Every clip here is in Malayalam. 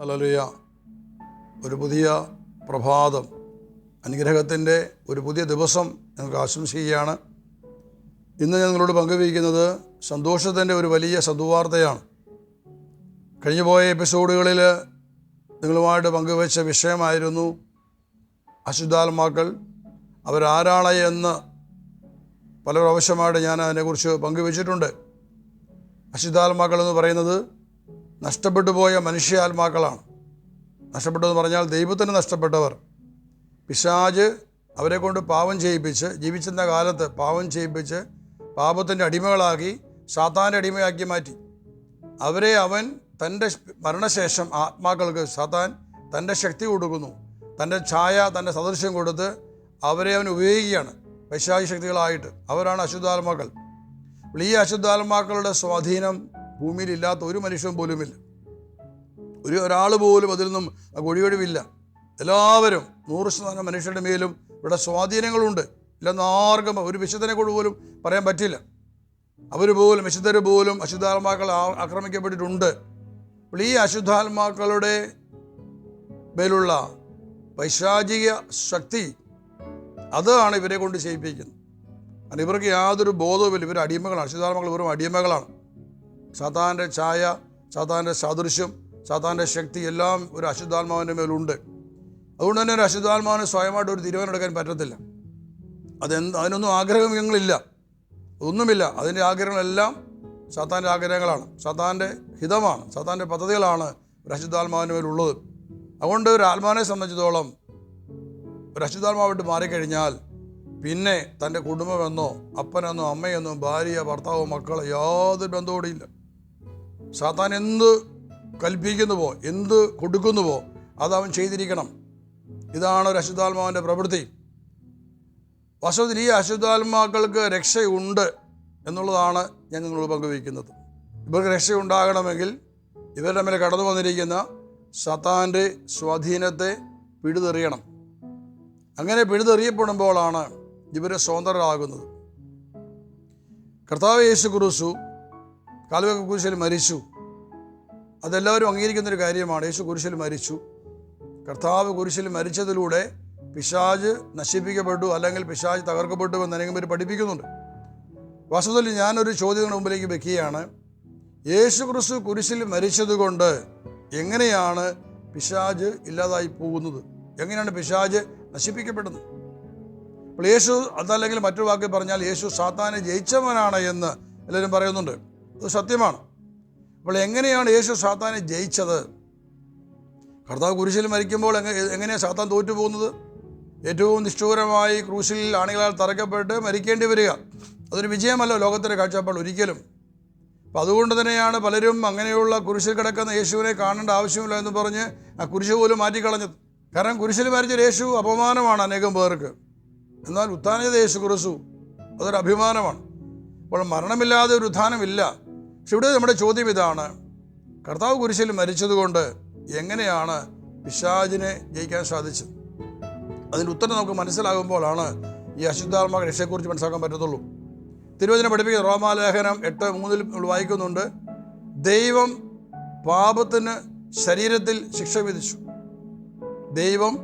ഹല്ലേലൂയ. ഒരു പുതിയ പ്രഭാതം, അനുഗ്രഹത്തിൻ്റെ ഒരു പുതിയ ദിവസം ഞങ്ങൾക്ക് ആശംസിക്കുകയാണ്. ഇന്ന് ഞാൻ നിങ്ങളോട് പങ്കുവയ്ക്കുന്നത് സന്തോഷത്തിൻ്റെ ഒരു വലിയ സദ്വാർത്തയാണ്. കഴിഞ്ഞുപോയ എപ്പിസോഡുകളിൽ നിങ്ങളുമായിട്ട് പങ്കുവച്ച വിഷയമായിരുന്നു അശുദ്ധാത്മാക്കൾ. അവരാരാണ് എന്ന് പല പ്രാവശ്യമായിട്ട് ഞാൻ അതിനെക്കുറിച്ച് പങ്കുവച്ചിട്ടുണ്ട്. അശുദ്ധാത്മാക്കൾ എന്ന് പറയുന്നത് നഷ്ടപ്പെട്ടു പോയ മനുഷ്യാത്മാക്കളാണ്. നഷ്ടപ്പെട്ടതെന്ന് പറഞ്ഞാൽ ദൈവത്തിന് നഷ്ടപ്പെട്ടവർ. പിശാച് അവരെ കൊണ്ട് പാപം ചെയ്യിപ്പിച്ച്, ജീവിച്ചിരുന്ന കാലത്ത് പാപം ചെയ്യിപ്പിച്ച് പാപത്തിൻ്റെ അടിമകളാക്കി, സാത്താൻ്റെ അടിമയാക്കി മാറ്റി. അവരെ അവൻ തൻ്റെ മരണശേഷം ആത്മാക്കൾക്ക് സാത്താൻ തൻ്റെ ശക്തി കൊടുക്കുന്നു, തൻ്റെ ഛായ, തൻ്റെ സദൃശ്യം കൊടുത്ത് അവരെ അവൻ ഉപയോഗിക്കുകയാണ് പൈശാചിക ശക്തികളായിട്ട്. അവരാണ് അശുദ്ധാത്മാക്കൾ. ഈ അശുദ്ധാത്മാക്കളുടെ സ്വാധീനം ഭൂമിയിലില്ലാത്ത ഒരു മനുഷ്യൻ പോലുമില്ല. ഒരാൾ പോലും അതിൽ നിന്നും ഒഴിയൊഴിവില്ല. എല്ലാവരും 100% മനുഷ്യരുടെ മേലും ഇവിടെ സ്വാധീനങ്ങളുണ്ട്. ഇല്ലെന്ന് ആർക്കും ഒരു വിശുദ്ധനെ കൊണ്ട് പോലും പറയാൻ പറ്റില്ല. അവർ പോലും, വിശുദ്ധർ പോലും അശുദ്ധാത്മാക്കൾ ആക്രമിക്കപ്പെട്ടിട്ടുണ്ട്. അപ്പോൾ ഈ അശുദ്ധാത്മാക്കളുടെ മേലുള്ള പൈശാചിക ശക്തി അതാണ് ഇവരെ കൊണ്ട് ചെയ്യിപ്പിക്കുന്നത്. കാരണം ഇവർക്ക് യാതൊരു ബോധവുമില്ല. ഇവർ അടിമകളാണ്. അശുദ്ധാത്മാക്കൾ വെറും അടിമകളാണ്. സാത്താൻ്റെ ഛായ, സാത്താൻ്റെ സാദൃശ്യം, സാത്താൻ്റെ ശക്തി എല്ലാം ഒരു അശുദ്ധാത്മാവിൻ്റെ മേലുണ്ട്. അതുകൊണ്ട് തന്നെ ഒരു അശുദ്ധാത്മാവിന് സ്വയമായിട്ട് ഒരു തീരുമാനം എടുക്കാൻ പറ്റത്തില്ല. അതിനൊന്നും ആഗ്രഹങ്ങളില്ല, ഒന്നുമില്ല. അതിൻ്റെ ആഗ്രഹങ്ങളെല്ലാം സാത്താൻ്റെ ആഗ്രഹങ്ങളാണ്, സാത്താൻ്റെ ഹിതമാണ്, സാത്താൻ്റെ പദ്ധതികളാണ് ഒരു അശുദ്ധാത്മാവിൻ്റെ മേലുള്ളത്. അതുകൊണ്ട് ഒരു ആത്മാവിനെ സംബന്ധിച്ചിടത്തോളം ഒരു അശുദ്ധാത്മാവായിട്ട് മാറിക്കഴിഞ്ഞാൽ പിന്നെ തൻ്റെ കുടുംബമെന്നോ അപ്പനെന്നോ അമ്മയെന്നോ ഭാര്യ, ഭർത്താവോ, മക്കളോ യാതൊരു ബന്ധത്തോടെ ഇല്ല. സാത്താൻ എന്ത് കൽപ്പിക്കുന്നുവോ, എന്ത് കൊടുക്കുന്നുവോ അത് അവൻ ചെയ്തിരിക്കണം. ഇതാണ് ഒരു അശുദ്ധാത്മാവിൻ്റെ പ്രവൃത്തി. വാസ്തവത്തിൽ ഈ അശുദ്ധാത്മാക്കൾക്ക് രക്ഷയുണ്ട് എന്നുള്ളതാണ് ഞാൻ നിങ്ങളോട് പങ്കുവയ്ക്കുന്നത്. ഇവർക്ക് രക്ഷയുണ്ടാകണമെങ്കിൽ ഇവരുടെ മേലെ കടന്നു വന്നിരിക്കുന്ന സാത്താൻ്റെ സ്വാധീനത്തെ പിഴുതെറിയണം. അങ്ങനെ പിഴുതെറിയപ്പെടുമ്പോഴാണ് ഇവർ സ്വതന്ത്രരാകുന്നത്. കർത്താവ് യേശു ക്രിസ്തു കാൽവരി കുരിശിൽ മരിച്ചു. അതെല്ലാവരും അംഗീകരിക്കുന്നൊരു കാര്യമാണ്. യേശു കുരിശിൽ മരിച്ചു. കർത്താവ് കുരിശിൽ മരിച്ചതിലൂടെ പിശാച് നശിപ്പിക്കപ്പെട്ടു, അല്ലെങ്കിൽ പിശാച് തകർക്കപ്പെട്ടു എന്ന് അനേകം പേര് പഠിപ്പിക്കുന്നുണ്ട്. വാസ്തവത്തിൽ ഞാനൊരു ചോദ്യം മുമ്പിലേക്ക് വെക്കുകയാണ്. യേശു ക്രിസ്തു കുരിശിൽ മരിച്ചതുകൊണ്ട് എങ്ങനെയാണ് പിശാച് ഇല്ലാതായി പോകുന്നത്? എങ്ങനെയാണ് പിശാച് നശിപ്പിക്കപ്പെടുന്നത്? അപ്പോൾ യേശു, അതല്ലെങ്കിൽ മറ്റൊരു വാക്കിൽ പറഞ്ഞാൽ യേശു സാത്താനെ ജയിച്ചവനാണ് എന്ന് എല്ലാവരും പറയുന്നുണ്ട്. അത് സത്യമാണ്. അപ്പോൾ എങ്ങനെയാണ് യേശു സാത്താനെ ജയിച്ചത്? കർത്താവ് കുരിശിൽ മരിക്കുമ്പോൾ എങ്ങനെയാണ് സാത്താൻ തോറ്റു പോകുന്നത്? ഏറ്റവും നിഷ്ഠൂരമായി ക്രൂശിൽ ആണികളാൽ തറയ്ക്കപ്പെട്ട് മരിക്കേണ്ടി വരിക. അതൊരു വിജയമല്ല ലോകത്തിൻ്റെ കാഴ്ചപ്പാട് ഒരിക്കലും. അപ്പോൾ അതുകൊണ്ട് തന്നെയാണ് പലരും അങ്ങനെയുള്ള കുരിശിൽ കിടക്കുന്ന യേശുവിനെ കാണേണ്ട ആവശ്യമില്ല എന്ന് പറഞ്ഞ് ആ കുരിശ് പോലും മാറ്റിക്കളഞ്ഞത്. കാരണം കുരിശിൽ മരിച്ച യേശു അപമാനമാണ് അനേകം പേർക്ക്. എന്നാൽ ഉത്ഥാനം ചെയ്ത യേശു ക്രിസ്തു അതൊരു അഭിമാനമാണ്. അപ്പോൾ മരണമില്ലാതെ ഒരു ഉത്ഥാനമില്ല. പക്ഷെ ഇവിടെ നമ്മുടെ ചോദ്യം ഇതാണ്: കർത്താവ് കുരിശിൽ മരിച്ചതുകൊണ്ട് എങ്ങനെയാണ് പിശാചിനെ ജയിക്കാൻ സാധിച്ചത്? അതിൻ്റെ ഉത്തരം നമുക്ക് മനസ്സിലാകുമ്പോഴാണ് ഈ അശുദ്ധാത്മാക്കളുടെ രക്ഷയെക്കുറിച്ച് മനസ്സിലാക്കാൻ പറ്റത്തുള്ളൂ. തിരുവചനം പഠിപ്പിക്കുന്ന റോമാലേഖനം 8:3 നമ്മൾ വായിക്കുന്നുണ്ട്: ദൈവം പാപത്തിന് ശരീരത്തിൽ ശിക്ഷ വിധിച്ചു. ദൈവം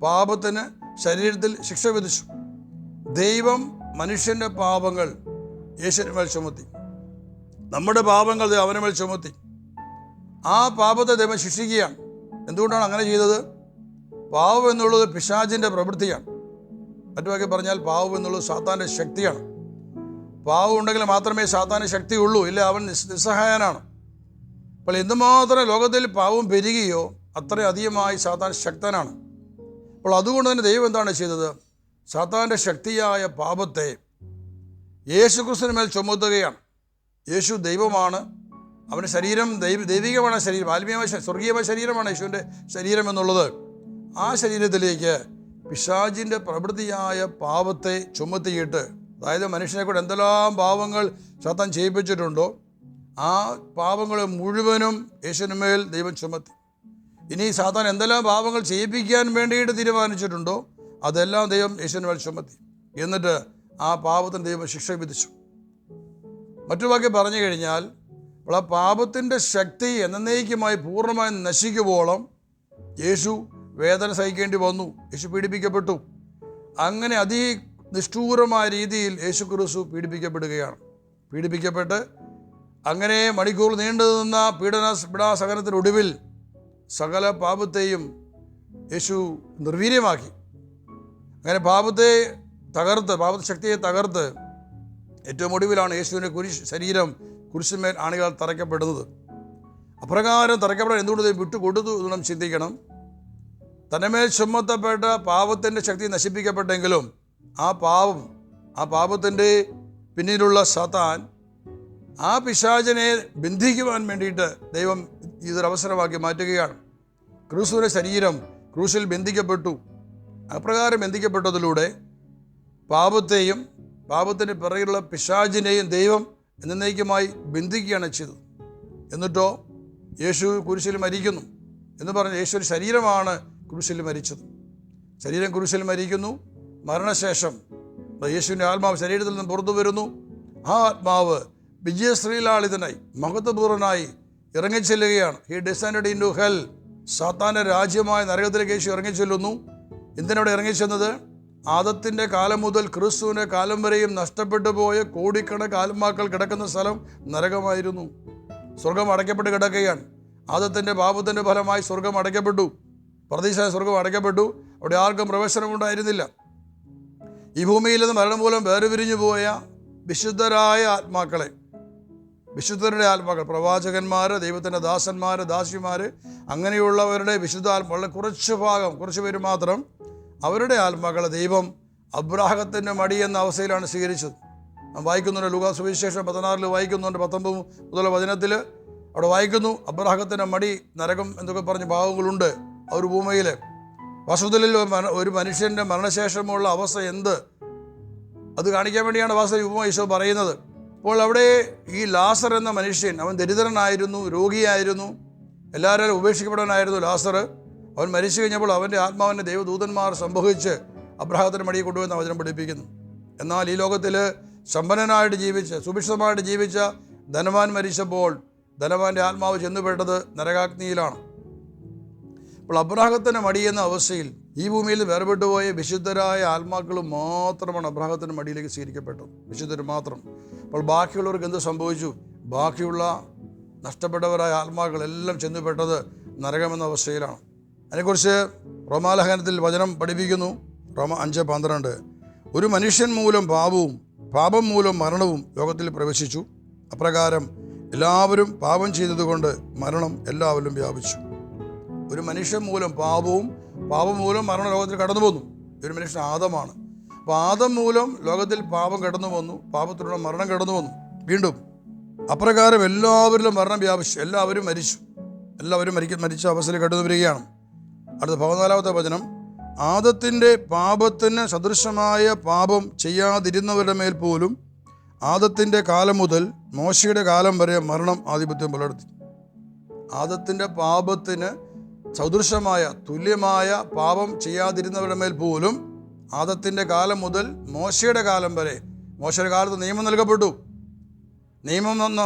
പാപത്തിന് ശരീരത്തിൽ ശിക്ഷ വിധിച്ചു. ദൈവം മനുഷ്യൻ്റെ പാപങ്ങൾ യേശുവിന് മേൽ ചുമത്തി. നമ്മുടെ പാപങ്ങൾ അവന് മേൽ ചുമത്തി. ആ പാപത്തെ ദൈവം ശിക്ഷിക്കുകയാണ്. എന്തുകൊണ്ടാണ് അങ്ങനെ ചെയ്തത്? പാപം എന്നുള്ളത് പിശാചിൻ്റെ പ്രവൃത്തിയാണ്. മറ്റുവാക്കി പറഞ്ഞാൽ പാപം എന്നുള്ളത് സാത്താൻ്റെ ശക്തിയാണ്. പാപം ഉണ്ടെങ്കിൽ മാത്രമേ സാത്താന് ശക്തിയുള്ളൂ, ഇല്ല അവൻ നിസ്സഹായനാണ്. അപ്പോൾ എന്തുമാത്രം ലോകത്തിൽ പാപം പെരുകിയോ അത്രയും അധികമായി സാത്താൻ ശക്തനാണ്. അപ്പോൾ അതുകൊണ്ട് തന്നെ ദൈവം എന്താണ് ചെയ്തത്? സാത്താൻ്റെ ശക്തിയായ പാപത്തെ യേശുക്രിസ്തുവിന് മേൽ ചുമത്തുകയാണ്. യേശു ദൈവമാണ്. അവൻ്റെ ശരീരം ദൈവികമാണ്. ശരീരം ആത്മീയമായ സ്വർഗീയമായ ശരീരമാണ് യേശുവിൻ്റെ ശരീരം എന്നുള്ളത്. ആ ശരീരത്തിലേക്ക് പിശാചിൻ്റെ പ്രവൃത്തിയായ പാപത്തെ ചുമത്തിയിട്ട്, അതായത് മനുഷ്യനെ കൂടെ എന്തെല്ലാം പാപങ്ങൾ സാത്താൻ ചെയ്യിപ്പിച്ചിട്ടുണ്ടോ ആ പാപങ്ങളെ മുഴുവനും യേശുവിന് മേൽ ദൈവം ചുമത്തി. ഇനി സാത്താൻ എന്തെല്ലാം പാപങ്ങൾ ചെയ്യിപ്പിക്കാൻ വേണ്ടിയിട്ട് തീരുമാനിച്ചിട്ടുണ്ടോ അതെല്ലാം ദൈവം യേശുവിന് മേൽ ചുമത്തി. എന്നിട്ട് ആ പാപത്തിന് ദൈവം ശിക്ഷ വിധിച്ചു. മറ്റു വാക്കി പറഞ്ഞു കഴിഞ്ഞാൽ അപ്പോൾ ആ പാപത്തിൻ്റെ ശക്തി എന്നേക്കുമായി പൂർണ്ണമായി നശിക്കുവോളം യേശു വേദന സഹിക്കേണ്ടി വന്നു. യേശു പീഡിപ്പിക്കപ്പെട്ടു. അങ്ങനെ നിഷ്ഠൂരമായ രീതിയിൽ യേശു ക്രിസ്തു പീഡിപ്പിക്കപ്പെടുകയാണ്. പീഡിപ്പിക്കപ്പെട്ട് അങ്ങനെ മണിക്കൂർ നീണ്ടു നിന്ന പീഡാസഹനത്തിനൊടുവിൽ സകല പാപത്തെയും യേശു നിർവീര്യമാക്കി. അങ്ങനെ പാപത്തെ ശക്തിയെ തകർത്ത് ഏറ്റവും ഒടുവിലാണ് യേശുവിൻ്റെ ശരീരം കുരിശിന്മേൽ ആണികളാൽ തറയ്ക്കപ്പെടുന്നത്. അപ്രകാരം തറയ്ക്കപ്പെടാൻ എന്തുകൊണ്ട് വിട്ടുകൊടുത്തു എന്ന് നാം ചിന്തിക്കണം. തന്നമേൽ ചുമത്തപ്പെട്ട പാപത്തിൻ്റെ ശക്തി നശിപ്പിക്കപ്പെട്ടെങ്കിലും ആ പാപത്തിൻ്റെ പിന്നിലുള്ള സാത്താൻ, ആ പിശാചിനെ ബന്ധിക്കുവാൻ വേണ്ടിയിട്ട് ദൈവം ഇതൊരവസരമാക്കി മാറ്റുകയാണ്. ക്രിസ്തുവിൻ്റെ ശരീരം ക്രൂശിൽ ബന്ധിക്കപ്പെട്ടു. അപ്രകാരം ബന്ധിക്കപ്പെട്ടതിലൂടെ പാപത്തെയും പാപത്തിൻ്റെ പിറകിലുള്ള പിശാചിനെയും ദൈവം എന്നേക്കുമായി ബന്ധിക്കുകയാണ് ചെയ്തത്. എന്നിട്ടോ യേശു കുരിശിൽ മരിക്കുന്നു എന്ന് പറഞ്ഞ് യേശുവിൻ്റെ ശരീരമാണ് ക്രൂശിൽ മരിച്ചത്. ശരീരം ക്രൂശിൽ മരിക്കുന്നു. മരണശേഷം യേശുവിൻ്റെ ആത്മാവ് ശരീരത്തിൽ നിന്ന് പുറത്തു വരുന്നു. ആ ആത്മാവ് വിജയശ്രീലാളിതനായി മഹത്വപൂർണ്ണനായി ഇറങ്ങിച്ചെല്ലുകയാണ്. He descended into hell. സാത്താൻ്റെ രാജ്യമായ നരകത്തിലേക്ക് യേശു ഇറങ്ങിച്ചെല്ലുന്നു. എന്തിനവിടെ ഇറങ്ങിച്ചെന്നത്? ആദത്തിൻ്റെ കാലം മുതൽ ക്രിസ്തുവിൻ്റെ കാലം വരെയും നഷ്ടപ്പെട്ടു പോയ കോടിക്കണക്കിന് ആത്മാക്കൾ കിടക്കുന്ന സ്ഥലം നരകമായിരുന്നു. സ്വർഗം അടയ്ക്കപ്പെട്ട് കിടക്കുകയാണ്. ആദത്തിൻ്റെ പാപത്തിൻ്റെ ഫലമായി സ്വർഗം അടയ്ക്കപ്പെട്ടു. പ്രതീക്ഷ സ്വർഗം അടയ്ക്കപ്പെട്ടു. അവിടെ ആർക്കും പ്രവേശനമുണ്ടായിരുന്നില്ല. ഈ ഭൂമിയിൽ നിന്ന് മരണം മൂലം വേർപിരിഞ്ഞു പോയ വിശുദ്ധരായ ആത്മാക്കളെ, വിശുദ്ധരുടെ ആത്മാക്കൾ, പ്രവാചകന്മാർ, ദൈവത്തിൻ്റെ ദാസന്മാർ, ദാസിമാർ, അങ്ങനെയുള്ളവരുടെ വിശുദ്ധ ആത്മാക്കളുടെ കുറച്ച് പേര് മാത്രം, അവരുടെ ആത്മാക്കളെ ദൈവം അബ്രാഹത്തിൻ്റെ മടി എന്ന അവസ്ഥയിലാണ് സ്വീകരിച്ചത്. നാം വായിക്കുന്നുണ്ട്, ലൂക്കാ സുവിശേഷം 16 വായിക്കുന്നുണ്ട്, 19 മുതൽ വചനത്തിൽ അവിടെ വായിക്കുന്നു, അബ്രാഹത്തിൻ്റെ മടി നരകം എന്നൊക്കെ പറഞ്ഞ ഭാഗങ്ങളുണ്ട്. ആ ഒരു ഭൂമിയിൽ വാസ്തവത്തിൽ ഒരു മനുഷ്യൻ്റെ മരണശേഷമുള്ള അവസ്ഥ എന്ത്, അത് കാണിക്കാൻ വേണ്ടിയാണ് വാസ്തവ ഉപമ ഈശോ പറയുന്നത്. അപ്പോൾ അവിടെ ഈ ലാസർ എന്ന മനുഷ്യൻ, അവൻ ദരിദ്രനായിരുന്നു, രോഗിയായിരുന്നു, എല്ലാവരും ഉപേക്ഷിക്കപ്പെടാനായിരുന്നു ലാസർ. അവൻ മരിച്ചു കഴിഞ്ഞപ്പോൾ അവൻ്റെ ആത്മാവിൻ്റെ ദൈവദൂതന്മാർ സംഭവിച്ച് അബ്രാഹത്തിൻ്റെ മടിയിൽ കൊണ്ടുവന്ന് വചനം പഠിപ്പിക്കുന്നു. എന്നാൽ ഈ ലോകത്തിൽ സമ്പന്നനായിട്ട് ജീവിച്ച് സുഭിക്ഷമായിട്ട് ജീവിച്ച ധനവാൻ മരിച്ചപ്പോൾ ധനവാൻ്റെ ആത്മാവ് ചെന്നുപെട്ടത് നരകാഗ്നിയിലാണ്. അപ്പോൾ അബ്രാഹത്തിൻ്റെ മടി എന്ന അവസ്ഥയിൽ ഈ ഭൂമിയിൽ വേർപെട്ടുപോയ വിശുദ്ധരായ ആത്മാക്കൾ മാത്രമാണ് അബ്രാഹത്തിൻ്റെ മടിയിലേക്ക് സ്വീകരിക്കപ്പെട്ടത്, വിശുദ്ധർ മാത്രം. അപ്പോൾ ബാക്കിയുള്ളവർക്ക് എന്ത് സംഭവിച്ചു? ബാക്കിയുള്ള നഷ്ടപ്പെട്ടവരായ ആത്മാക്കളെല്ലാം ചെന്നുപെട്ടത് നരകമെന്ന അവസ്ഥയിലാണ്. അതിനെക്കുറിച്ച് റോമാലേഖനത്തിൽ വചനം പഠിപ്പിക്കുന്നു. റോമ 5:12 ഒരു മനുഷ്യൻ മൂലം പാപം മൂലം മരണവും ലോകത്തിൽ പ്രവേശിച്ചു. അപ്രകാരം എല്ലാവരും പാപം ചെയ്തതുകൊണ്ട് മരണം എല്ലാവരിലും വ്യാപിച്ചു. ഒരു മനുഷ്യൻ മൂലം പാപം മൂലം മരണം ലോകത്തിൽ കടന്നു വന്നു. ഒരു മനുഷ്യൻ ആദമാണ്. അപ്പോൾ ആദം മൂലം ലോകത്തിൽ പാപം കടന്നു വന്നു, പാപത്തിലുള്ള മരണം കടന്നു വന്നു. വീണ്ടും അപ്രകാരം എല്ലാവരിലും മരണം വ്യാപിച്ചു, എല്ലാവരും മരിച്ച അവസ്ഥയിൽ കടന്നു വരികയാണ്. അടുത്ത 14 വചനം, ആദത്തിൻ്റെ പാപത്തിന് സദൃശമായ പാപം ചെയ്യാതിരുന്നവരുടെ മേൽ പോലും ആദത്തിൻ്റെ കാലം മുതൽ മോശയുടെ കാലം വരെ മരണം ആധിപത്യം പുലർത്തി. ആദത്തിൻ്റെ പാപത്തിന് സദൃശമായ തുല്യമായ പാപം ചെയ്യാതിരുന്നവരുടെ മേൽ പോലും ആദത്തിൻ്റെ കാലം മുതൽ മോശയുടെ കാലം വരെ, മോശയുടെ കാലത്ത് നിയമം നൽകപ്പെട്ടു. നിയമം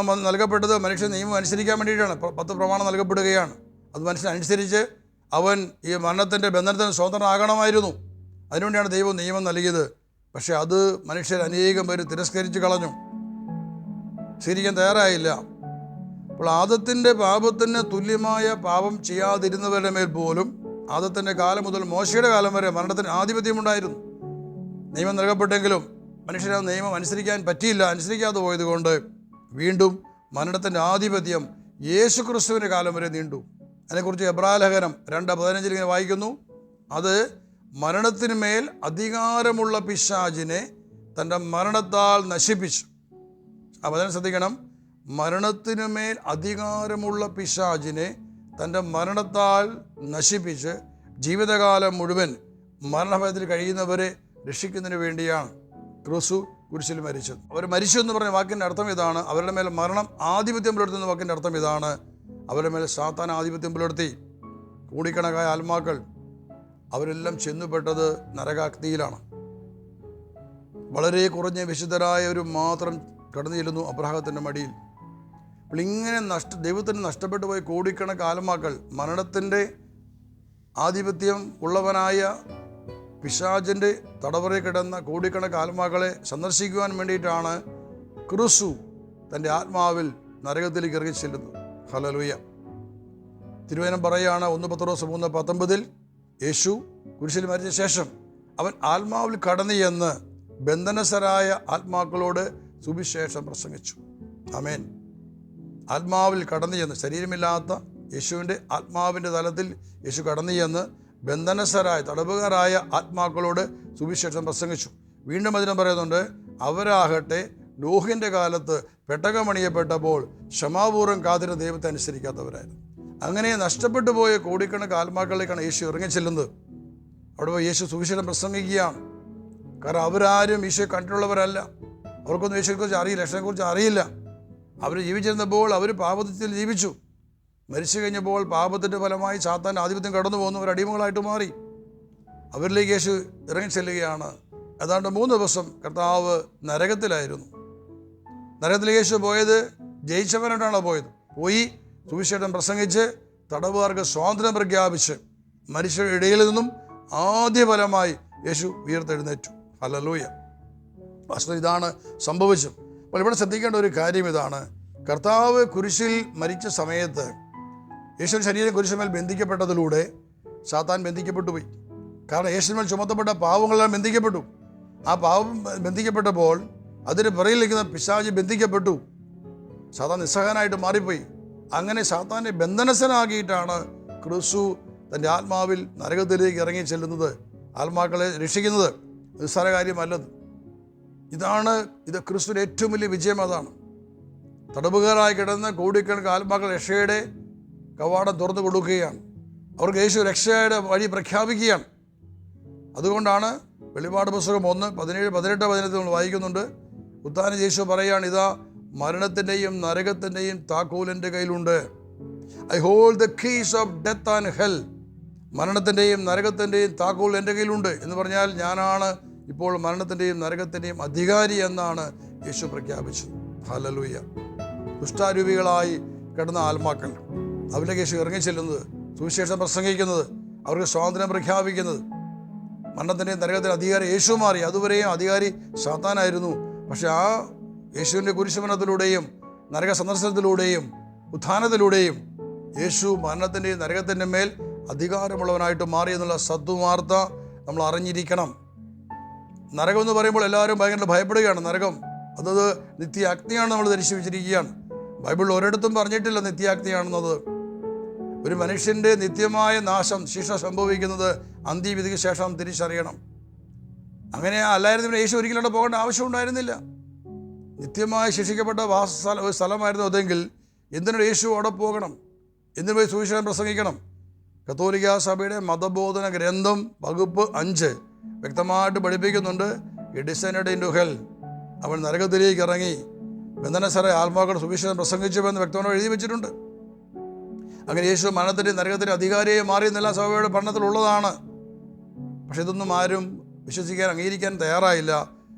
നൽകപ്പെട്ടത് മനുഷ്യൻ നിയമം അനുസരിക്കാൻ വേണ്ടിയിട്ടാണ്. 10 പ്രമാണം നൽകപ്പെടുകയാണ്. അത് മനുഷ്യൻ അനുസരിച്ച് അവൻ ഈ മരണത്തിൻ്റെ ബന്ധനത്തിന് സ്വതന്ത്രനാകണമായിരുന്നു. അതിനുവേണ്ടിയാണ് ദൈവം നിയമം നൽകിയത്. പക്ഷെ അത് മനുഷ്യർ അനേകം പേര് തിരസ്കരിച്ച് കളഞ്ഞു, സ്വീകരിക്കാൻ തയ്യാറായില്ല. അപ്പോൾ ആദത്തിൻ്റെ പാപത്തിന് തുല്യമായ പാപം ചെയ്യാതിരുന്നവരുടെ മേൽ പോലും ആദത്തിൻ്റെ കാലം മുതൽ മോശയുടെ കാലം വരെ മരണത്തിന് ആധിപത്യമുണ്ടായിരുന്നു. നിയമം നൽകപ്പെട്ടെങ്കിലും മനുഷ്യരെ നിയമം അനുസരിക്കാതെ പോയതുകൊണ്ട് വീണ്ടും മരണത്തിൻ്റെ ആധിപത്യം യേശു ക്രിസ്തുവിൻ്റെ കാലം വരെ നീണ്ടു. അതിനെക്കുറിച്ച് എബ്രായലേഖനം 2:15 ഇങ്ങനെ വായിക്കുന്നു, അത് മരണത്തിന് മേൽ അധികാരമുള്ള പിശാചിനെ തൻ്റെ മരണത്താൽ നശിപ്പിച്ചു. ആ വചനം ശ്രദ്ധിക്കണം, മരണത്തിനു മേൽ അധികാരമുള്ള പിശാചിനെ തൻ്റെ മരണത്താൽ നശിപ്പിച്ച് ജീവിതകാലം മുഴുവൻ മരണഭയത്തിൽ കഴിയുന്നവരെ രക്ഷിക്കുന്നതിന് വേണ്ടിയാണ് ക്രിസ്തു കുരിശിൽ മരിച്ചത്. അവർ മരിച്ചു എന്ന് പറഞ്ഞ വാക്കിൻ്റെ അർത്ഥം ഇതാണ്. അവരുടെ മേൽ മരണം ആധിപത്യം പുലർത്തുന്ന വാക്കിൻ്റെ അർത്ഥം ഇതാണ്. അവരുടെ മേൽ സാത്താൻ ആധിപത്യം പുലർത്തി. കോടിക്കണക്കായ ആത്മാക്കൾ അവരെല്ലാം ചെന്നുപെട്ടത് നരകാഗ്നിയിലാണ്. വളരെ കുറഞ്ഞ വിശുദ്ധരായവരും മാത്രം കടന്നു ചെല്ലുന്നു അബ്രാഹത്തിൻ്റെ മടിയിൽ. അപ്പോൾ ഇങ്ങനെ ദൈവത്തിന് നഷ്ടപ്പെട്ടു പോയ കോടിക്കണക്കിന് ആത്മാക്കൾ, മരണത്തിൻ്റെ ആധിപത്യം ഉള്ളവനായ പിശാചിൻ്റെ തടവറയിൽ കിടന്ന കോടിക്കണക്കിന് ആത്മാക്കളെ സന്ദർശിക്കുവാൻ വേണ്ടിയിട്ടാണ് ക്രിസ്തു തൻ്റെ ആത്മാവിൽ നരകത്തിലേക്ക് ഇറങ്ങി ചെല്ലുന്നത്. ഹല്ലേലൂയ. തിരുവചനം പറയുകയാണ് 1 പത്രോസ് 3:19 യേശു കുരിശിൽ മരിച്ച ശേഷം അവൻ ആത്മാവിൽ കടന്നു ചെന്ന് ബന്ധനസ്ഥരായ ആത്മാക്കളോട് സുവിശേഷം പ്രസംഗിച്ചു. ആമേൻ. ആത്മാവിൽ കടന്നു ചെന്ന്, ശരീരമില്ലാത്ത യേശുവിൻ്റെ ആത്മാവിൻ്റെ തലത്തിൽ യേശു കടന്നു ചെന്ന് ബന്ധനസ്ഥരായ തടവുകാരായ ആത്മാക്കളോട് സുവിശേഷം പ്രസംഗിച്ചു. വീണ്ടും അതിനും പറയുന്നുണ്ട്, അവരാകട്ടെ നോഹിൻ്റെ കാലത്ത് പെട്ടകമണിയപ്പെട്ടപ്പോൾ ക്ഷമാപൂർവ്വം കാത്തിരുന്ന ദൈവത്തെ അനുസരിക്കാത്തവരായിരുന്നു. അങ്ങനെ നഷ്ടപ്പെട്ടു പോയ കോടിക്കണക്കിന് ആത്മാക്കളിലേക്കാണ് യേശു ഇറങ്ങിച്ചെല്ലുന്നത്. അവിടെ പോയി യേശു സുവിശേഷം പ്രസംഗിക്കുകയാണ്. കാരണം അവരാരും ഈശോയെ കണ്ടിട്ടുള്ളവരല്ല. അവർക്കൊന്നും യേശുവിനെക്കുറിച്ച് അറിയില്ല, രക്ഷയെക്കുറിച്ച് അറിയില്ല. അവർ ജീവിച്ചിരുന്നപ്പോൾ അവർ പാപത്തിൽ ജീവിച്ചു. മരിച്ചു കഴിഞ്ഞപ്പോൾ പാപത്തിൻ്റെ ഫലമായി സാത്താൻ ആധിപത്യം കടന്നു പോകുന്നു, അവർ അടിമകളായിട്ട് മാറി. അവരിലേക്ക് യേശു ഇറങ്ങിച്ചെല്ലുകയാണ്. ഏതാണ്ട് 3 ദിവസം കർത്താവ് നരകത്തിലായിരുന്നു. നരകത്തിലേക്ക് യേശു പോയത് ജയിച്ചവനായിട്ടാണ് പോയത്. പോയി സുവിശേഷം പ്രസംഗിച്ച് തടവുകാർക്ക് സ്വാതന്ത്ര്യം പ്രഖ്യാപിച്ച് മനുഷ്യരുടെ ഇടയിൽ നിന്നും ആദ്യ ഫലമായി യേശു ഉയർത്തെഴുന്നേറ്റു. ഹല്ലേലൂയ. വാസ്തവം ഇതാണ് സംഭവിച്ചത്. അപ്പോൾ ഇവിടെ ശ്രദ്ധിക്കേണ്ട ഒരു കാര്യം ഇതാണ്, കർത്താവ് കുരിശിൽ മരിച്ച സമയത്ത് യേശു ശരീരം കുരിശുമേൽ ബന്ധിക്കപ്പെട്ടതിലൂടെ സാത്താൻ ബന്ധിക്കപ്പെട്ടു പോയി. കാരണം യേശുവിന്മേൽ ചുമത്തപ്പെട്ട പാവങ്ങളെല്ലാം ബന്ധിക്കപ്പെട്ടു. ആ പാവം ബന്ധിക്കപ്പെട്ടപ്പോൾ അതിന് പിറകിലിരിക്കുന്ന പിശാച് ബന്ധിക്കപ്പെട്ടു. സാത്താൻ നിസ്സഹായനായിട്ട് മാറിപ്പോയി. അങ്ങനെ സാത്താനെ ബന്ധനസ്ഥനാക്കിയിട്ടാണ് ക്രിസ്തു തൻ്റെ ആത്മാവിൽ നരകത്തിലേക്ക് ഇറങ്ങി ചെല്ലുന്നത്, ആത്മാക്കളെ രക്ഷിക്കുന്നത്. നിസ്സാര കാര്യമല്ലത്. ഇത് ക്രിസ്തുവിൻ്റെ ഏറ്റവും വലിയ വിജയം. അതാണ് തടവുകാരായി കിടന്ന കോടിക്കണക്കിന് ആത്മാക്കൾ രക്ഷയുടെ കവാടം തുറന്നു കൊടുക്കുകയാണ്. അവർക്ക് യേശു രക്ഷയുടെ വഴി പ്രഖ്യാപിക്കുകയാണ്. അതുകൊണ്ടാണ് വെളിപാട് പുസ്തകം 1:17-18 നമ്മൾ വായിക്കുന്നുണ്ട്. ഉത്ഥാന യേശു പറയുകയാണ്, ഇതാ മരണത്തിൻ്റെയും നരകത്തിൻ്റെയും താക്കോൽ എൻ്റെ കയ്യിലുണ്ട്. I hold the keys of death and hell. മരണത്തിൻ്റെയും നരകത്തിൻ്റെയും താക്കോൽ എൻ്റെ കയ്യിലുണ്ട് എന്ന് പറഞ്ഞാൽ ഞാനാണ് ഇപ്പോൾ മരണത്തിൻ്റെയും നരകത്തിൻ്റെയും അധികാരി എന്നാണ് യേശു പ്രഖ്യാപിച്ചത്. ഹല്ലേലൂയ. ദുഷ്ടാരൂപികളായി കിടന്ന ആത്മാക്കൾ, അവരിലേക്ക് യേശു ഇറങ്ങിച്ചെല്ലുന്നത്, സുവിശേഷം പ്രസംഗിക്കുന്നത്, അവർക്ക് സ്വാതന്ത്ര്യം പ്രഖ്യാപിക്കുന്നത്. മരണത്തിൻ്റെയും നരകത്തിൻ്റെ അധികാരി യേശു മാറി. അതുവരെയും അധികാരി സാത്താനായിരുന്നു. പക്ഷെ ആ യേശുവിൻ്റെ കുരിശുമരണത്തിലൂടെയും നരക സന്ദർശനത്തിലൂടെയും ഉത്ഥാനത്തിലൂടെയും യേശു മരണത്തിൻ്റെയും നരകത്തിൻ്റെ മേൽ അധികാരമുള്ളവനായിട്ട് മാറി എന്നുള്ള സദ്വാർത്ത നമ്മൾ അറിഞ്ഞിരിക്കണം. നരകം എന്ന് പറയുമ്പോൾ എല്ലാവരും ഭയങ്കര ഭയപ്പെടുകയാണ്. നരകം അതത് നിത്യാഗ്നിയാണ് നമ്മൾ ധരിച്ചു വെച്ചിരിക്കുകയാണ്. ബൈബിളിൽ ഒരിടത്തും പറഞ്ഞിട്ടില്ല നിത്യാഗ്നിയാണെന്നത്. ഒരു മനുഷ്യൻ്റെ നിത്യമായ നാശം, ശിക്ഷ സംഭവിക്കുന്നത് അന്ത്യവിധിക്ക് ശേഷം തിരിച്ചറിയണം. അങ്ങനെ അല്ലായിരുന്നു യേശു ഒരിക്കലും അവിടെ പോകേണ്ട ആവശ്യമുണ്ടായിരുന്നില്ല. നിത്യമായി ശിക്ഷിക്കപ്പെട്ട ഒരു സ്ഥലമായിരുന്നു അതെങ്കിൽ എന്തിനു യേശു അവിടെ പോകണം? എന്തിനു പോയി സുവിശേഷം പ്രസംഗിക്കണം? കത്തോലിക്ക സഭയുടെ മതബോധന ഗ്രന്ഥം വകുപ്പ് 5 വ്യക്തമായിട്ട് പഠിപ്പിക്കുന്നുണ്ട്. ഈ ഡിസൈനഡ് ഇൻ ടു ഹെൽ, അവൻ നരകത്തിലേക്ക് ഇറങ്ങി ബന്ധനസ്ഥരായ ആത്മാക്കൾ സുവിശേഷം പ്രസംഗിച്ചുവെന്ന് വ്യക്തമായി എഴുതി വെച്ചിട്ടുണ്ട്. അങ്ങനെ യേശു മരണത്തിൻ്റെ നരകത്തിൻ്റെ അധികാരിയെ മാറി എന്നെല്ലാം സഭയുടെ പഠനത്തിലുള്ളതാണ്. പക്ഷെ ഇതൊന്നും ആരും വിശ്വസിക്കാൻ, അംഗീകരിക്കാൻ തയ്യാറായില്ല.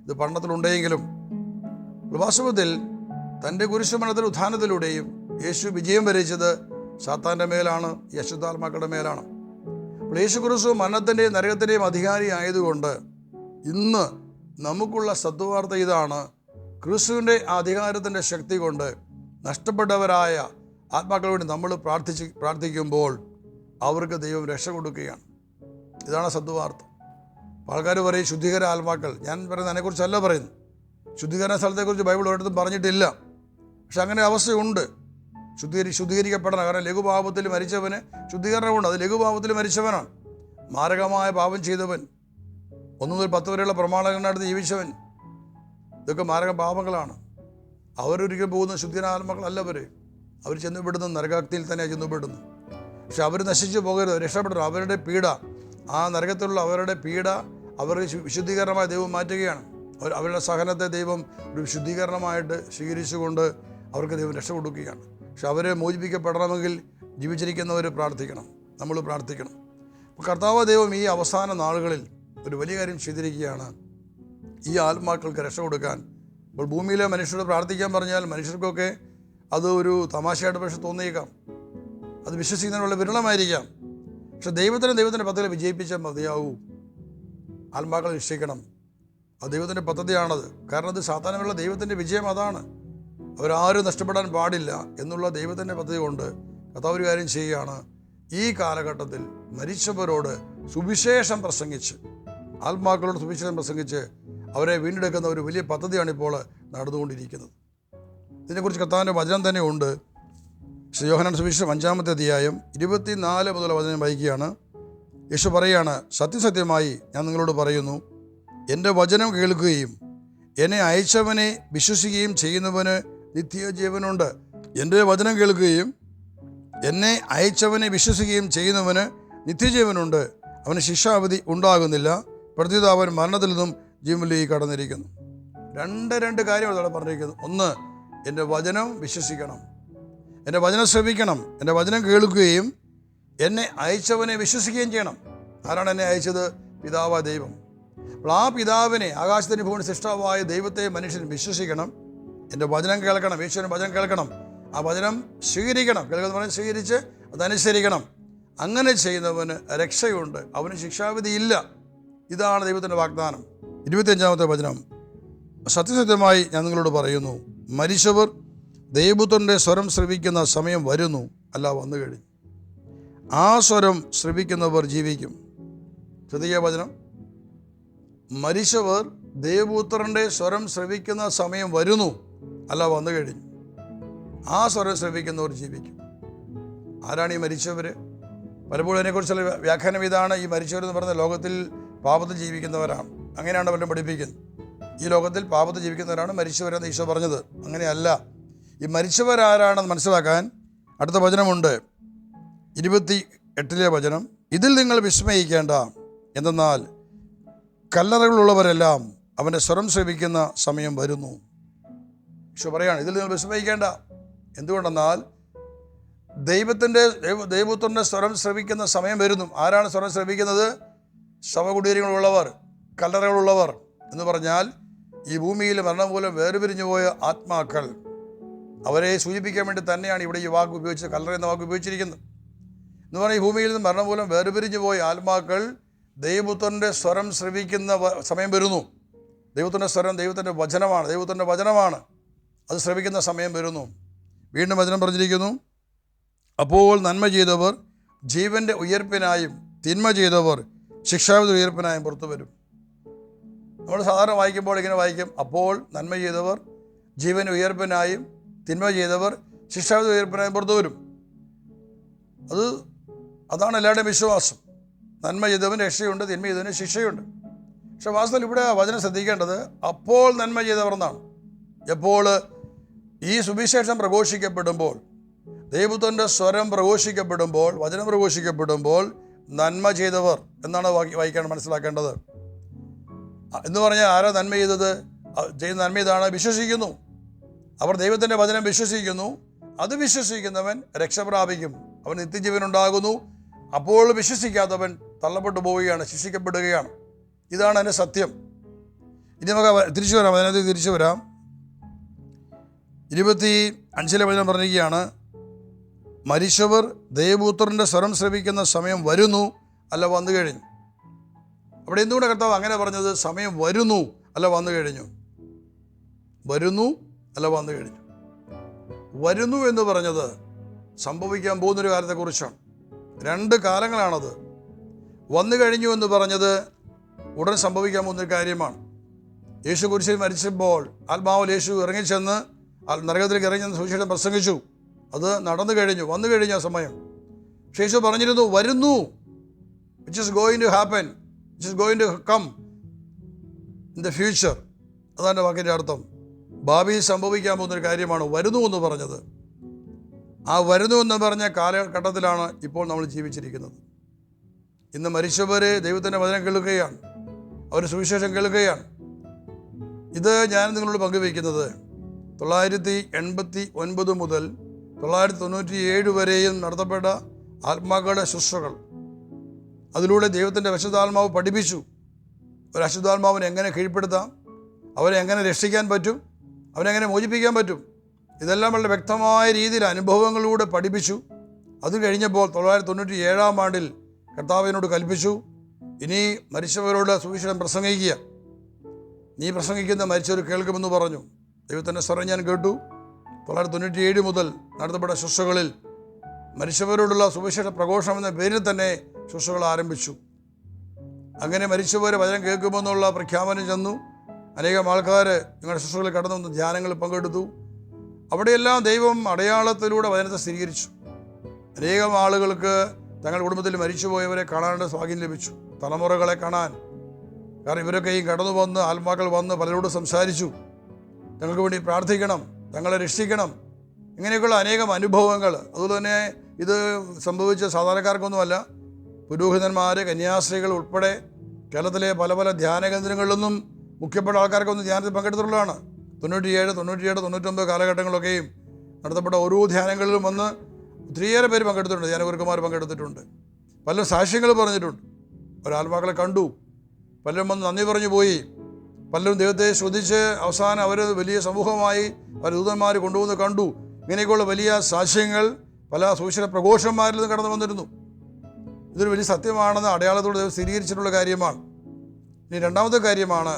ഇത് പഠനത്തിലുണ്ടെങ്കിലും വാസ്തവത്തിൽ തൻ്റെ കുരിശുമരണത്തിൽ ഉത്ഥാനത്തിലൂടെയും യേശു വിജയം വരിച്ചത് സാത്താൻ്റെ മേലാണ്, ഈ അശുദ്ധാത്മാക്കളുടെ മേലാണ്. അപ്പോൾ യേശു ക്രിസ്തു മരണത്തിൻ്റെയും നരകത്തിൻ്റെയും അധികാരി ആയതുകൊണ്ട് ഇന്ന് നമുക്കുള്ള സദ്വാർത്ത ഇതാണ്: ക്രിസ്തുവിൻ്റെ അധികാരത്തിൻ്റെ ശക്തി കൊണ്ട് നഷ്ടപ്പെട്ടവരായ ആത്മാക്കളു വേണ്ടി നമ്മൾ പ്രാർത്ഥിക്കുമ്പോൾ അവർക്ക് ദൈവം രക്ഷ കൊടുക്കുകയാണ്. ഇതാണ് സദ്വാർത്ത. ആൾക്കാർ പറയും ശുദ്ധീകര ആത്മാക്കൾ. ഞാൻ പറയുന്നത് അതിനെക്കുറിച്ചല്ല പറയുന്നു. ശുദ്ധീകരണ സ്ഥലത്തെക്കുറിച്ച് ബൈബിൾ ഒരിടത്തും പറഞ്ഞിട്ടില്ല. പക്ഷെ അങ്ങനെ അവസ്ഥയുണ്ട്. ശുദ്ധീകരിക്കപ്പെടണം. കാരണം ലഘുപാപത്തിൽ മരിച്ചവന് ശുദ്ധീകരണമുണ്ട്. അത് ലഘുപാപത്തിൽ മരിച്ചവനാണ്. മാരകമായ പാപം ചെയ്തവൻ, 1 മുതൽ 10 വരെയുള്ള പ്രമാണങ്ങളടുത്ത് ജീവിച്ചവൻ, ഇതൊക്കെ മാരക പാപങ്ങളാണ്. അവരൊരിക്കലും പോകുന്ന ശുദ്ധീകരണാത്മാക്കളല്ല. അവർ ചെന്നുപെടുന്നത് നരകാഗ്നിയിൽ തന്നെയാണ് ചെന്നുപെടുന്നത്. പക്ഷെ അവർ നശിച്ചു പോകരുത്, രക്ഷപ്പെടണം. അവരുടെ പീഡ, ആ നരകത്തിലുള്ള അവരുടെ പീഡ അവർക്ക് വിശുദ്ധീകരണമായി ദൈവം മാറ്റുകയാണ്. അവരുടെ സഹനത്തെ ദൈവം ഒരു വിശുദ്ധീകരണമായിട്ട് സ്വീകരിച്ചുകൊണ്ട് അവർക്ക് ദൈവം രക്ഷ കൊടുക്കുകയാണ്. പക്ഷെ അവരെ മോചിപ്പിക്കപ്പെടണമെങ്കിൽ ജീവിച്ചിരിക്കുന്നവർ പ്രാർത്ഥിക്കണം, നമ്മൾ പ്രാർത്ഥിക്കണം. അപ്പോൾ കർത്താവ് ദൈവം ഈ അവസാന നാളുകളിൽ ഒരു വലിയ കാര്യം ചെയ്തിരിക്കുകയാണ്. ഈ ആത്മാക്കൾക്ക് രക്ഷ കൊടുക്കാൻ. ഇപ്പോൾ ഭൂമിയിലെ മനുഷ്യരോട് പ്രാർത്ഥിക്കാൻ പറഞ്ഞാൽ മനുഷ്യർക്കൊക്കെ അത് ഒരു തമാശയായിട്ട് പക്ഷെ തോന്നിയേക്കാം, അത് വിശ്വസിക്കുന്നതിനുള്ള വിരളമായിരിക്കാം. പക്ഷെ ദൈവത്തിൻ്റെ പദ്ധതി വിജയിപ്പിച്ചാൽ മതിയാവൂ. ആത്മാക്കളെ രക്ഷിക്കണം, അത് ദൈവത്തിൻ്റെ പദ്ധതിയാണത്. കാരണം അത് സാധാരണയുള്ള ദൈവത്തിൻ്റെ വിജയം അതാണ്. അവരാരും നഷ്ടപ്പെടാൻ പാടില്ല എന്നുള്ള ദൈവത്തിൻ്റെ പദ്ധതി കൊണ്ട് കർത്താവ് ഒരു കാര്യം ചെയ്യുകയാണ്. ഈ കാലഘട്ടത്തിൽ മരിച്ചവരോട് സുവിശേഷം പ്രസംഗിച്ച്, ആത്മാക്കളോട് സുവിശേഷം പ്രസംഗിച്ച് അവരെ വീണ്ടെടുക്കുന്ന ഒരു വലിയ പദ്ധതിയാണ് ഇപ്പോൾ നടന്നുകൊണ്ടിരിക്കുന്നത്. ഇതിനെക്കുറിച്ച് കർത്താവിൻ്റെ വചനം തന്നെ ഉണ്ട്. യോഹന്നാൻ സുവിശേഷം 5-ാമത്തെ അധ്യായം 24 മുതൽ വചനം വായിക്കുകയാണ്. യേശു പറയുകയാണ്, സത്യസത്യമായി ഞാൻ നിങ്ങളോട് പറയുന്നു, എൻ്റെ വചനം കേൾക്കുകയും എന്നെ അയച്ചവനെ വിശ്വസിക്കുകയും ചെയ്യുന്നവന് നിത്യജീവനുണ്ട്. എൻ്റെ വചനം കേൾക്കുകയും എന്നെ അയച്ചവനെ വിശ്വസിക്കുകയും ചെയ്യുന്നവന് നിത്യജീവനുണ്ട്. അവന് ശിക്ഷാവിധി ഉണ്ടാകുന്നില്ല, പ്രത്യുത അവൻ മരണത്തിൽ നിന്നും ജീവനിലേക്ക് കടന്നിരിക്കുന്നു. രണ്ട് കാര്യമാണ് അവിടെ പറഞ്ഞിരിക്കുന്നത്. ഒന്ന്, എൻ്റെ വചനം വിശ്വസിക്കണം, എൻ്റെ വചനം ശ്രവിക്കണം, എൻ്റെ വചനം കേൾക്കുകയും എന്നെ അയച്ചവനെ വിശ്വസിക്കുകയും ചെയ്യണം. ആരാണ് എന്നെ അയച്ചത്? പിതാവായ ദൈവം. അപ്പോൾ ആ പിതാവിനെ, ആകാശത്തിന് ഭൂമി സൃഷ്ടാവായ ദൈവത്തെ മനുഷ്യൻ വിശ്വസിക്കണം, എൻ്റെ വചനം കേൾക്കണം, യേശുവിൻ്റെ വചനം കേൾക്കണം, ആ വചനം സ്വീകരിക്കണം. കേൾക്കുന്ന പറഞ്ഞ് സ്വീകരിച്ച് അതനുസരിക്കണം. അങ്ങനെ ചെയ്യുന്നവന് രക്ഷയുണ്ട്, അവന് ശിക്ഷാവിധിയില്ല. ഇതാണ് ദൈവത്തിൻ്റെ വാഗ്ദാനം. 25-ാമത്തെ വചനം, സത്യസത്യമായി ഞാൻ നിങ്ങളോട് പറയുന്നു, മരിച്ചവർ ദൈവപുത്രൻ്റെ സ്വരം ശ്രവിക്കുന്ന സമയം വരുന്നു, അല്ല വന്നു കഴിഞ്ഞു. ആ സ്വരം ശ്രവിക്കുന്നവർ ജീവിക്കും. ശ്രദ്ധിക്കുക വചനം, മരിച്ചവർ ദൈവപുത്രൻ്റെ സ്വരം ശ്രവിക്കുന്ന സമയം വരുന്നു, അല്ല വന്നു കഴിഞ്ഞു. ആ സ്വരം ശ്രവിക്കുന്നവർ ജീവിക്കും. ആരാണ് ഈ മരിച്ചവർ? പലപ്പോഴും അതിനെക്കുറിച്ചുള്ള വ്യാഖ്യാനം ഇതാണ്, ഈ മരിച്ചവരെന്ന് പറഞ്ഞ ലോകത്തിൽ പാപത്തിൽ ജീവിക്കുന്നവരാണ്. അങ്ങനെയാണ് പലരും പഠിപ്പിക്കുന്നത്. ഈ ലോകത്തിൽ പാപത്തിൽ ജീവിക്കുന്നവരാണ് മരിച്ചവരെന്ന് ഈശോ പറഞ്ഞത്. അങ്ങനെയല്ല. ഈ മരിച്ചവരാരാണെന്ന് മനസ്സിലാക്കാൻ അടുത്ത വചനമുണ്ട്, 28-ലെ വചനം. ഇതിൽ നിങ്ങൾ വിസ്മയിക്കേണ്ട, എന്തെന്നാൽ കല്ലറകളുള്ളവരെല്ലാം അവൻ്റെ സ്വരം ശ്രവിക്കുന്ന സമയം വരുന്നു. ഈശോ പറയാണ്, ഇതിൽ നിങ്ങൾ വിസ്മയിക്കേണ്ട. എന്തുകൊണ്ടെന്നാൽ ദൈവപുത്രൻ്റെ സ്വരം ശ്രവിക്കുന്ന സമയം വരുന്നു. ആരാണ് സ്വരം ശ്രവിക്കുന്നത്? ശവകുടീരങ്ങളുള്ളവർ, കല്ലറകളുള്ളവർ എന്ന് പറഞ്ഞാൽ ഈ ഭൂമിയിൽ മരണം മൂലം വേർപിരിഞ്ഞു പോയ ആത്മാക്കൾ. അവരെ സൂചിപ്പിക്കാൻ വേണ്ടി തന്നെയാണ് ഇവിടെ ഈ വാക്ക് ഉപയോഗിച്ചത്, കല്ലറ എന്ന വാക്ക് ഉപയോഗിച്ചിരിക്കുന്നത്. എന്ന് പറഞ്ഞാൽ ഈ ഭൂമിയിൽ നിന്ന് മരണം മൂലം വേർപിരിഞ്ഞു പോയ ആത്മാക്കൾ ദൈവപുത്രൻ്റെ സ്വരം ശ്രവിക്കുന്ന സമയം വരുന്നു. ദൈവത്തിൻ്റെ സ്വരം ദൈവത്തിൻ്റെ വചനമാണ്. അത് ശ്രവിക്കുന്ന സമയം വരുന്നു. വീണ്ടും വചനം പറഞ്ഞിരിക്കുന്നു, അപ്പോൾ നന്മ ചെയ്തവർ ജീവൻ്റെ ഉയർപ്പിനായും തിന്മ ചെയ്തവർ ശിക്ഷാവിധി ഉയർപ്പിനായും പുറത്തു വരും. നമ്മൾ സാധാരണ വായിക്കുമ്പോൾ ഇങ്ങനെ വായിക്കും, അപ്പോൾ നന്മ ചെയ്തവർ ജീവൻ്റെ ഉയർപ്പിനായും തിന്മ ചെയ്തവർ ശിക്ഷാവിധി ഉയർപ്പിനായും പുറത്തു വരും. അതാണ് എല്ലാവരുടെയും വിശ്വാസം. നന്മ ചെയ്തവന് രക്ഷയുണ്ട്, തിന്മ ചെയ്തവന് ശിക്ഷയുണ്ട്. പക്ഷെ വാസ്തവത്തിൽ ഇവിടെ വചനം ശ്രദ്ധിക്കേണ്ടത് അപ്പോൾ നന്മ ചെയ്തവർ എന്നാണ്. എപ്പോൾ ഈ സുവിശേഷം പ്രഘോഷിക്കപ്പെടുമ്പോൾ, ദൈവപുത്രൻ്റെ സ്വരം പ്രഘോഷിക്കപ്പെടുമ്പോൾ, വചനം പ്രഘോഷിക്കപ്പെടുമ്പോൾ നന്മ ചെയ്തവർ എന്നാണ് വായിക്കാൻ മനസ്സിലാക്കേണ്ടത്. എന്ന് പറഞ്ഞാൽ ആരാ നന്മ ചെയ്തത്? ചെയ്യുന്ന നന്മ ഇതാണ്, വിശ്വസിക്കുന്നു. അവർ ദൈവത്തിൻ്റെ വചനം വിശ്വസിക്കുന്നു. അത് വിശ്വസിക്കുന്നവൻ രക്ഷ പ്രാപിക്കും, അവൻ നിത്യജീവനുണ്ടാകുന്നു. അപ്പോൾ വിശ്വസിക്കാത്തവൻ തള്ളപ്പെട്ടു പോവുകയാണ്, ശിക്ഷിക്കപ്പെടുകയാണ്. ഇതാണ് അതിൻ്റെ സത്യം. ഇനി നമുക്ക് അതിനകത്ത് തിരിച്ചു വരാം. 25-ലെ വചനം പറഞ്ഞിരിക്കുകയാണ്, മരിച്ചവർ ദൈവപുത്രൻ്റെ സ്വരം ശ്രവിക്കുന്ന സമയം വരുന്നു, അല്ല വന്നു കഴിഞ്ഞു. അവിടെ എന്തുകൊണ്ട് കർത്താവ് അങ്ങനെ പറഞ്ഞത്? സമയം വരുന്നു, അല്ല വന്നു കഴിഞ്ഞു. വരുന്നു, അല്ല വന്നു കഴിഞ്ഞു. വരുന്നു എന്ന് പറഞ്ഞത് സംഭവിക്കാൻ പോകുന്നൊരു കാലത്തെക്കുറിച്ചാണ്. 2 കാലങ്ങളാണത്. വന്നു കഴിഞ്ഞു എന്ന് പറഞ്ഞത് ഉടൻ സംഭവിക്കാൻ പോകുന്നൊരു കാര്യമാണ്. യേശു കുരിശിൽ മരിച്ചപ്പോൾ ആത്മാവിൽ യേശു ഇറങ്ങിച്ചെന്ന് നരകത്തിലേക്ക് ഇറങ്ങിച്ചെന്ന് സുവിശേഷം പ്രസംഗിച്ചു. അത് നടന്നു കഴിഞ്ഞു, വന്നു കഴിഞ്ഞ സമയം. പക്ഷേ യേശു പറഞ്ഞിരുന്നു, വരുന്നു, which is going to happen, which is going to come in the future. അതാണ് വാക്കിൻ്റെ അർത്ഥം. ഭാവിയിൽ സംഭവിക്കാൻ പോകുന്നൊരു കാര്യമാണ് വരുന്നു എന്ന് പറഞ്ഞത്. ആ വരുന്നു എന്ന് പറഞ്ഞ കാലഘട്ടത്തിലാണ് ഇപ്പോൾ നമ്മൾ ജീവിച്ചിരിക്കുന്നത്. ഇന്ന് മരിച്ചവരെ ദൈവത്തിൻ്റെ വചനം കേൾക്കുകയാണ്, അവർ സുവിശേഷം കേൾക്കുകയാണ്. ഇത് ഞാൻ നിങ്ങളോട് പങ്കുവയ്ക്കുന്നത് 989 മുതൽ 997 വരെയും നടത്തപ്പെട്ട ആത്മാക്കളുടെ ശുശ്രൂഷകൾ. അതിലൂടെ ദൈവത്തിൻ്റെ അശുദ്ധാത്മാവ് പഠിപ്പിച്ചു, ഒരു അശുദ്ധാത്മാവിനെ എങ്ങനെ കീഴ്പ്പെടുത്താം, അവരെ എങ്ങനെ രക്ഷിക്കാൻ പറ്റും, അവനെങ്ങനെ മോചിപ്പിക്കാൻ പറ്റും. ഇതെല്ലാം വളരെ വ്യക്തമായ രീതിയിൽ അനുഭവങ്ങളിലൂടെ പഠിപ്പിച്ചു. അത് കഴിഞ്ഞപ്പോൾ 997 കർത്താവിനോട് കൽപ്പിച്ചു, ഇനി മരിച്ചവരോട് സുവിശേഷം പ്രസംഗിക്കുക, നീ പ്രസംഗിക്കുന്ന മരിച്ചവർ കേൾക്കുമെന്ന് പറഞ്ഞു. ദൈവത്തിൻ്റെ സ്വരം ഞാൻ കേട്ടു. 997 മുതൽ നടത്തപ്പെട്ട ശുശ്രൂഷകളിൽ മരിച്ചവരോടുള്ള സുവിശേഷ പ്രഘോഷണം എന്ന പേരിൽ തന്നെ ശുശ്രൂഷകൾ ആരംഭിച്ചു. അങ്ങനെ മരിച്ചവർ വചനം കേൾക്കുമെന്നുള്ള പ്രഖ്യാപനം ചെന്നു. അനേകം ആൾക്കാർ നിങ്ങളുടെ ശുശ്രൂഷകളിൽ കടന്നു വന്ന് ധ്യാനങ്ങളിൽ പങ്കെടുത്തു. അവിടെയെല്ലാം ദൈവം അടയാളത്തിലൂടെ വചനത്തെ സ്ഥിരീകരിച്ചു. അനേകം ആളുകൾക്ക് തങ്ങളുടെ കുടുംബത്തിൽ മരിച്ചുപോയവരെ കാണാനുള്ള ഭാഗ്യം ലഭിച്ചു, തലമുറകളെ കാണാൻ. കാരണം ഇവരൊക്കെയും കടന്നു വന്ന് ആത്മാക്കൾ വന്ന് പലരോട് സംസാരിച്ചു, തങ്ങൾക്ക് വേണ്ടി പ്രാർത്ഥിക്കണം, തങ്ങളെ രക്ഷിക്കണം, ഇങ്ങനെയൊക്കെയുള്ള അനേകം അനുഭവങ്ങൾ. അതുപോലെ തന്നെ ഇത് സംഭവിച്ച സാധാരണക്കാർക്കൊന്നുമല്ല, പുരോഹിതന്മാർ, കന്യാസ്ത്രീകൾ ഉൾപ്പെടെ കേരളത്തിലെ പല പല ധ്യാന കേന്ദ്രങ്ങളിലൊന്നും മുഖ്യപ്പെട്ട ആൾക്കാർക്കൊന്നും ധ്യാനത്തിൽ പങ്കെടുത്തിട്ടുള്ളതാണ്. 97, 98, 99 കാലഘട്ടങ്ങളിലൊക്കെയും നടത്തപ്പെട്ട ഓരോ ധ്യാനങ്ങളിലും വന്ന് ഒത്തിരിയേറെ പേര് പങ്കെടുത്തിട്ടുണ്ട്, ധ്യാനഗുരുക്കന്മാർ പങ്കെടുത്തിട്ടുണ്ട്. പല സാക്ഷ്യങ്ങൾ പറഞ്ഞിട്ടുണ്ട്. ഒരാത്മാക്കളെ കണ്ടു, പലരും വന്ന് നന്ദി പറഞ്ഞു പോയി. പലരും ദൈവത്തെ ശ്രദ്ധിച്ച് അവസാനം അവർ വലിയ സമൂഹമായി പല ദൂതന്മാർ കൊണ്ടുവന്ന് കണ്ടു. ഇങ്ങനെയൊക്കെയുള്ള വലിയ സാക്ഷ്യങ്ങൾ പല സുവിശേഷ പ്രഘോഷന്മാരിൽ നിന്ന് കടന്നു വന്നിരുന്നു. ഇതൊരു വലിയ സത്യമാണെന്ന് അടയാളത്തോടെ ദൈവം സ്ഥിരീകരിച്ചിട്ടുള്ള കാര്യമാണ്. ഇനി രണ്ടാമത്തെ കാര്യമാണ്,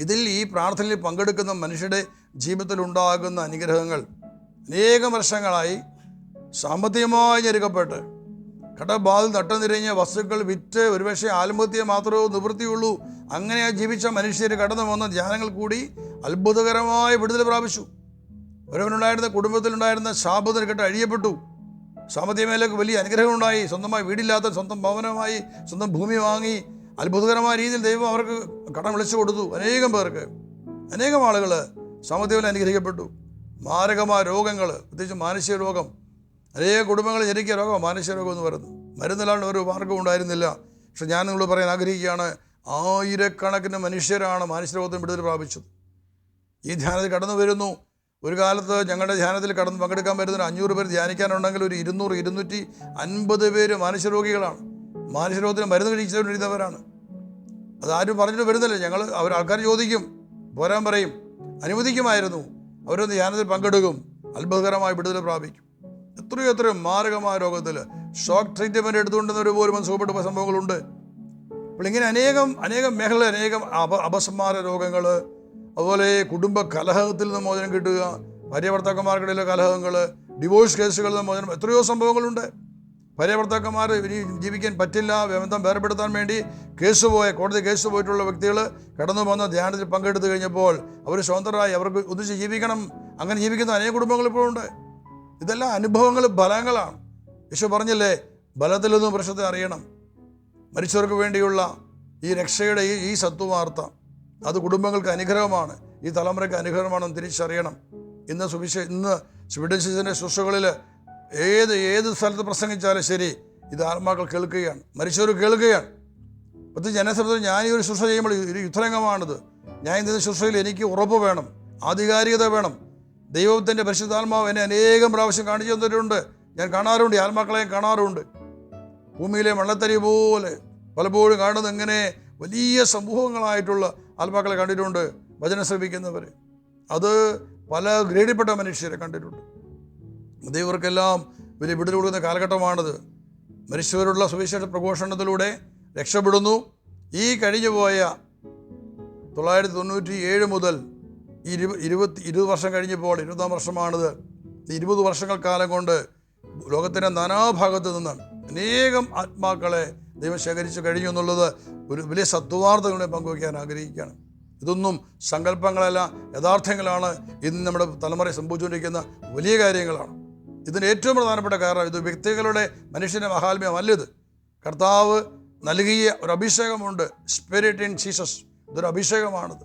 ഇതിൽ ഈ പ്രാർത്ഥനയിൽ പങ്കെടുക്കുന്ന മനുഷ്യരുടെ ജീവിതത്തിലുണ്ടാകുന്ന അനുഗ്രഹങ്ങൾ. അനേകം വർഷങ്ങളായി സാമ്പത്തികമായി ഞെരുക്കപ്പെട്ട് കടബാധിൽ നട്ടനിരഞ്ഞ വസ്തുക്കൾ വിറ്റ് ഒരുപക്ഷെ ആത്മഹത്യ മാത്രമേ നിവൃത്തിയുള്ളൂ, അങ്ങനെ ജീവിച്ച മനുഷ്യർ കടന്നു വന്ന ധ്യാനങ്ങൾ കൂടി അത്ഭുതകരമായ വിടുതൽ പ്രാപിച്ചു. ഒരുവനുണ്ടായിരുന്ന കുടുംബത്തിലുണ്ടായിരുന്ന ശാപത്തിന് കെട്ട് അഴിയപ്പെട്ടു. സാമ്പത്തിക മേലേക്ക് വലിയ അനുഗ്രഹം ഉണ്ടായി. സ്വന്തമായി വീടില്ലാത്ത സ്വന്തം ഭവനമായി സ്വന്തം ഭൂമി വാങ്ങി അത്ഭുതകരമായ രീതിയിൽ ദൈവം അവർക്ക് കടം വിളിച്ചു കൊടുത്തു. അനേകം പേർക്ക്, അനേകം ആളുകൾ സാമ്പത്തികമായി അനുഗ്രഹിക്കപ്പെട്ടു. മാരകമായ രോഗങ്ങൾ, പ്രത്യേകിച്ച് മാനസിക രോഗം, അനേക കുടുംബങ്ങൾ ഞെരുക്കിയ രോഗം മാനസിക രോഗം എന്ന് പറയുന്നത്. മരുന്നിലാണ് ഒരു മാർഗം ഉണ്ടായിരുന്നില്ല. പക്ഷെ ഞാൻ നിങ്ങളോട് പറയാൻ ആഗ്രഹിക്കുകയാണ്, ആയിരക്കണക്കിന് മനുഷ്യരാണ് മാനസിക രോഗത്തിന് വിടുതൽ പ്രാപിച്ചത്. ഈ ധ്യാനത്തിൽ കടന്നു വരുന്നു. ഒരു കാലത്ത് ഞങ്ങളുടെ ധ്യാനത്തിൽ കടന്ന് പങ്കെടുക്കാൻ വരുന്ന 500 പേര് ധ്യാനിക്കാനുണ്ടെങ്കിൽ ഒരു 200, 250 പേര് മാനസിക രോഗികളാണ്. മാനസിക രോഗത്തിന് മരുന്ന് കഴിച്ചുകൊണ്ടിരുന്നവരാണ്. അതാരും പറഞ്ഞിട്ട് വരുന്നില്ല. ആൾക്കാർ ചോദിക്കും, പോരാൻ പറയും, അനുവദിക്കുമായിരുന്നു. അവരൊന്ന് ധ്യാനത്തിൽ പങ്കെടുക്കും, അത്ഭുതകരമായി വിടുതൽ പ്രാപിക്കും. എത്രയോ മാരകമായ രോഗത്തിൽ ഷോക്ക് ട്രീറ്റ്മെൻറ്റ് എടുത്തുകൊണ്ടുവന്നവർ പോലും സുഖപ്പെട്ട സംഭവങ്ങളുണ്ട്. അപ്പോൾ ഇങ്ങനെ അനേകം മേഖലയിൽ അനേകം അപസ്മാര രോഗങ്ങൾ, അതുപോലെ കുടുംബ കലഹത്തിൽ നിന്ന് മോചനം കിട്ടുക, ഭാര്യ ഭർത്താക്കന്മാർക്കിടയിലെ കലഹങ്ങൾ, ഡിവോഴ്സ് കേസുകളിൽ നിന്ന് മോചനം, എത്രയോ സംഭവങ്ങളുണ്ട്. ഭാര്യ ഭർത്താക്കന്മാർ ഇനി ജീവിക്കാൻ പറ്റില്ല, ബന്ധം വേർപെടുത്താൻ വേണ്ടി കോടതി കേസ് പോയിട്ടുള്ള വ്യക്തികൾ കടന്നു വന്ന ധ്യാനത്തിൽ പങ്കെടുത്തു കഴിഞ്ഞപ്പോൾ അവർ സ്വതന്ത്രരായി, അവർക്ക് ഒന്നിച്ച് ജീവിക്കണം. അങ്ങനെ ജീവിക്കുന്ന അനേക കുടുംബങ്ങൾ ഇപ്പോഴുണ്ട്. ഇതെല്ലാം അനുഭവങ്ങൾ, ഫലങ്ങളാണ്. യേശു പറഞ്ഞില്ലേ, ബലത്തിൽ നിന്നും പ്രശ്നത്തെ അറിയണം. മരിച്ചവർക്ക് വേണ്ടിയുള്ള ഈ രക്ഷയുടെ ഈ സത്വവാർത്ത അത് കുടുംബങ്ങൾക്ക് അനുഗ്രഹമാണ്, ഈ തലമുറയ്ക്ക് അനുഗ്രഹമാണെന്ന് തിരിച്ചറിയണം. ഇന്ന് സ്പിരിഡിസിൻ്റെ ശുശ്രൂഷകളിൽ ഏത് സ്ഥലത്ത് പ്രസംഗിച്ചാലും ശരി, ഇത് ആത്മാക്കൾ കേൾക്കുകയാണ്, മരിച്ചവർ കേൾക്കുകയാണ്. പ്രത്യേകിച്ച് എന്നെ സംബന്ധിച്ച് ഞാൻ ഈ ഒരു ശുശ്രൂഷ ചെയ്യുമ്പോൾ ഒരു യുദ്ധരംഗമാണിത്. ഞാൻ ഇന്ന് ശുശ്രൂഷയിൽ എനിക്ക് ഉറപ്പ് വേണം, ആധികാരികത വേണം. ദൈവത്തിൻ്റെ പരിശുദ്ധാത്മാവ് എന്നെ അനേകം പ്രാവശ്യം കാണിച്ചു തന്നിട്ടുണ്ട്. ഞാൻ കാണാറുണ്ട്, ആത്മാക്കളെ കാണാറുണ്ട്. ഭൂമിയിലെ മണ്ണത്തരി പോലെ പലപ്പോഴും കാണുന്നത് ഇങ്ങനെ വലിയ സമൂഹങ്ങളായിട്ടുള്ള ആത്മാക്കളെ കണ്ടിട്ടുണ്ട്. വചനം ശ്രമിക്കുന്നവർ, അത് പല ഗ്രേഡിൽപ്പെട്ട മനുഷ്യരെ കണ്ടിട്ടുണ്ട്. ദൈവർക്കെല്ലാം വലിയ വിടുതൽ കൊടുക്കുന്ന കാലഘട്ടമാണിത്. മരിച്ചവരുള്ള സുവിശേഷ പ്രഘോഷണത്തിലൂടെ രക്ഷപ്പെടുന്നു. ഈ കഴിഞ്ഞു പോയ 997 മുതൽ 20 വർഷം കഴിഞ്ഞപ്പോൾ 20-ാം വർഷമാണിത്. 20 വർഷങ്ങൾക്കാലം കൊണ്ട് ലോകത്തിൻ്റെ നാനാഭാഗത്തു നിന്ന് അനേകം ആത്മാക്കളെ ദൈവം ശേഖരിച്ചു കഴിഞ്ഞു എന്നുള്ളത് ഒരു വലിയ സത്വാർത്തകളെ പങ്കുവയ്ക്കാൻ ആഗ്രഹിക്കുകയാണ്. ഇതൊന്നും സങ്കല്പങ്ങളല്ല, യഥാർത്ഥങ്ങളാണ്. ഇന്ന് നമ്മുടെ തലമുറയെ സംഭവിച്ചുകൊണ്ടിരിക്കുന്ന വലിയ കാര്യങ്ങളാണ്. ഇതിന് ഏറ്റവും പ്രധാനപ്പെട്ട കാരണം, ഇത് വ്യക്തികളുടെ മനുഷ്യൻ്റെ മഹാത്മ്യമല്ലത്. കർത്താവ് നൽകിയ ഒരു അഭിഷേകമുണ്ട്, സ്പിരിറ്റ് ഇൻ ജീസസ്. ഇതൊരു അഭിഷേകമാണിത്.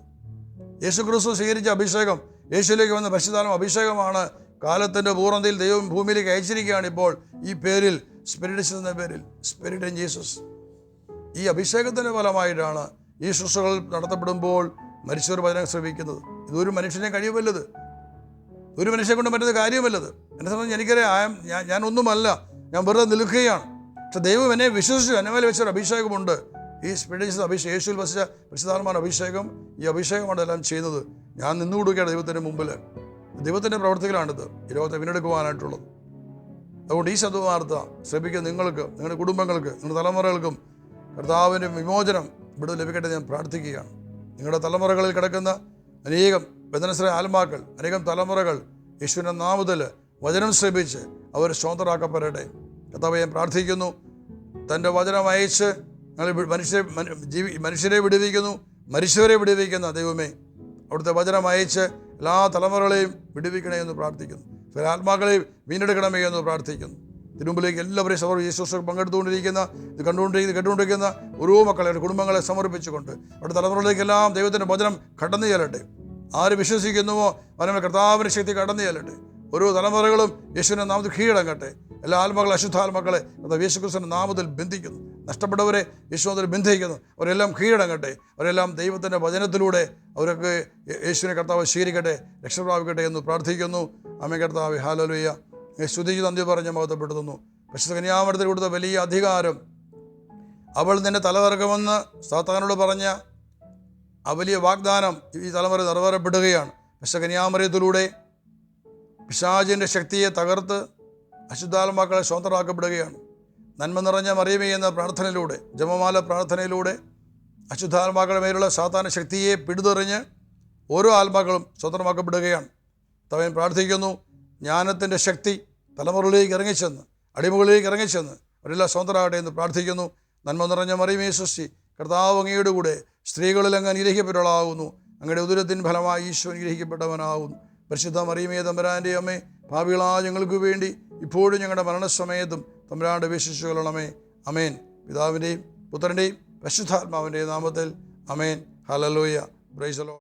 യേശു ക്രിസ്തു സ്വീകരിച്ച അഭിഷേകം, യേശുവിലേക്ക് വന്ന പരിശുദ്ധാത്മാ അഭിഷേകമാണ്. കാലത്തിൻ്റെ പൂർണ്ണതയിൽ ദൈവം ഭൂമിയിലേക്ക് അയച്ചിരിക്കുകയാണ് ഇപ്പോൾ ഈ പേരിൽ, സ്പിരിറ്റ് എന്ന പേരിൽ, സ്പിരിറ്റ് ഇൻ ജീസസ്. ഈ അഭിഷേകത്തിൻ്റെ ഫലമായിട്ടാണ് ഈ ശുശ്രൂഷകൾ നടത്തപ്പെടുമ്പോൾ മരിച്ചവർ വചനം ശ്രമിക്കുന്നത്. ഇതൊരു മനുഷ്യനെ കഴിയുമല്ലത്, ഒരു മനുഷ്യനെ കൊണ്ട് പറ്റുന്ന കാര്യമല്ലത്. എന്നെ സംബന്ധിച്ച് എനിക്കറിയാം, ഞാൻ ഒന്നുമല്ല, ഞാൻ വെറുതെ നിൽക്കുകയാണ്. പക്ഷെ ദൈവം എന്നെ വിശ്വസിച്ചു, എന്നെ മേലെ വെച്ചൊരു അഭിഷേകമുണ്ട്. ഈ സ്പിരിറ്റ് അഭിഷേകം, യേശുവിൽ വസിച്ച പരിശുദ്ധാത്മാവിന്റെ അഭിഷേകം, ഈ അഭിഷേകമാണ് എല്ലാം ചെയ്യുന്നത്. ഞാൻ നിന്നു കൊടുക്കുകയാണ് ദൈവത്തിൻ്റെ മുമ്പിൽ. ദൈവത്തിൻ്റെ പ്രവർത്തികളാണിത് ഈ ലോകത്തെ വീണ്ടെടുക്കുവാനായിട്ടുള്ളത്. അതുകൊണ്ട് ഈ ശബ്ദവാർത്ത ശ്രമിക്കുന്ന നിങ്ങൾക്ക്, നിങ്ങളുടെ കുടുംബങ്ങൾക്ക്, നിങ്ങളുടെ തലമുറകൾക്കും കർത്താവിൻ്റെ വിമോചനം ഇവിടെ ലഭിക്കട്ടെ ഞാൻ പ്രാർത്ഥിക്കുകയാണ്. നിങ്ങളുടെ തലമുറകളിൽ കിടക്കുന്ന അനേകം ബന്ധനസ്ഥരായ ആത്മാക്കൾ, അനേകം തലമുറകൾ യേശുവിൻ്റെ നാമത്തിൽ വചനം ശ്രമിച്ച് അവർ സ്വതന്ത്രരാക്കപ്പെടട്ടെ. കർത്താവേ ഞാൻ പ്രാർത്ഥിക്കുന്നു, തൻ്റെ വചനം അയച്ച് ഞങ്ങൾ മനുഷ്യരെ വിടുവിക്കുന്നു, മരിച്ചവരെ വിടുവിക്കുന്ന ദൈവമേ, അവിടുത്തെ വചനം അയച്ച് എല്ലാ തലമുറകളെയും വിടുവിക്കണേ എന്ന് പ്രാർത്ഥിക്കുന്നു. ചില ആത്മാക്കളെയും വീണ്ടെടുക്കണമേ എന്ന് പ്രാർത്ഥിക്കുന്നു. തിരുമുമ്പിലേക്ക് എല്ലാവരെയും അവർ യേശുക്രിസ്തു പങ്കെടുത്തുകൊണ്ടിരിക്കുന്ന കേട്ടുകൊണ്ടിരിക്കുന്ന ഓരോ മക്കളെ, കുടുംബങ്ങളെ സമർപ്പിച്ചുകൊണ്ട് അവിടെ തലമുറകളിലേക്കെല്ലാം ദൈവത്തിൻ്റെ വചനം കടന്നു ചെല്ലട്ടെ. ആര് വിശ്വസിക്കുന്നുവോ അവരുടെ കർത്താവിൻ്റെ ശക്തി കടന്നു ചെല്ലട്ടെ. ഓരോ തലമുറകളും യേശുവിൻ്റെ നാമത്തിൽ കീഴടങ്ങട്ടെ. എല്ലാ ആത്മകളെ, അശുദ്ധാത്മക്കളെ യേശുക്രിസ്തുവിൻ്റെ നാമത്തിൽ ബന്ധിക്കുന്നു. നഷ്ടപ്പെട്ടവരെ യേശുവിൽ ബന്ധിക്കുന്നു. അവരെല്ലാം കീഴടങ്ങട്ടെ. അവരെല്ലാം ദൈവത്തിൻ്റെ വചനത്തിലൂടെ അവർക്ക് യേശുവിനെ കർത്താവ് സ്വീകരിക്കട്ടെ, രക്ഷപ്രാപിക്കട്ടെ എന്ന് പ്രാർത്ഥിക്കുന്നു. ആമേൻ. കർത്താവേ, ഹല്ലേലൂയ. സ്തുതിച്ച് നന്ദി പറഞ്ഞ് മഹത്വപ്പെടുത്തുന്നു. പരിശുദ്ധ കന്യാമറിയത്തിന് കൊടുത്ത വലിയ അധികാരം, അവൾ നിന്നെ തലവർക്കുമെന്ന് സാത്താനോട് പറഞ്ഞ ആ വലിയ വാഗ്ദാനം ഈ തലമുറ നിറവേറപ്പെടുകയാണ്. പരിശുദ്ധ കന്യാമറിയത്തിലൂടെ പിശാചിൻ്റെ ശക്തിയെ തകർത്ത് അശുദ്ധാത്മാക്കളെ സ്വതന്ത്രമാക്കപ്പെടുകയാണ്. നന്മ നിറഞ്ഞ മറിയമേ എന്ന പ്രാർത്ഥനയിലൂടെ, ജപമാല പ്രാർത്ഥനയിലൂടെ അശുദ്ധാത്മാക്കളുടെ മേലുള്ള സാത്താന ശക്തിയെ പിടിതെറിഞ്ഞ് ഓരോ ആത്മാക്കളും സ്വതന്ത്രമാക്കപ്പെടുകയാണ്. തവൻ പ്രാർത്ഥിക്കുന്നു, ജ്ഞാനത്തിൻ്റെ ശക്തി തലമുറകളിലേക്ക് ഇറങ്ങിച്ചെന്ന്, അടിമകളിലേക്ക് ഇറങ്ങിച്ചെന്ന് അവരെല്ലാം സ്വതന്ത്രമാകട്ടെ എന്ന് പ്രാർത്ഥിക്കുന്നു. നന്മ നിറഞ്ഞ മറിയമേ സ്വസ്തി, കർത്താവ് അങ്ങയുടെ കൂടെ സ്ത്രീകളിൽ അങ്ങ് അനുഗ്രഹിക്കപ്പെട്ടവളാകുന്നു. അങ്ങയുടെ ഉദരത്തിൻ ഫലമായി ഈശോ അനുഗ്രഹിക്കപ്പെട്ടവനാകുന്നു. പരിശുദ്ധ മറിയമേ തമ്പുരാൻ്റെ അമ്മേ, പാപികളായ ഞങ്ങൾക്ക് വേണ്ടി ഇപ്പോഴും ഞങ്ങളുടെ മരണസമയത്തും തമ്പുരാൻ്റെ അപേക്ഷിച്ചു കൊള്ളണമേ. അമേൻ. പിതാവിൻ്റെയും പുത്രൻ്റെയും പരിശുദ്ധാത്മാവിൻ്റെയും നാമത്തിൽ അമേൻ. ഹല്ലേലൂയ. Praise the Lord.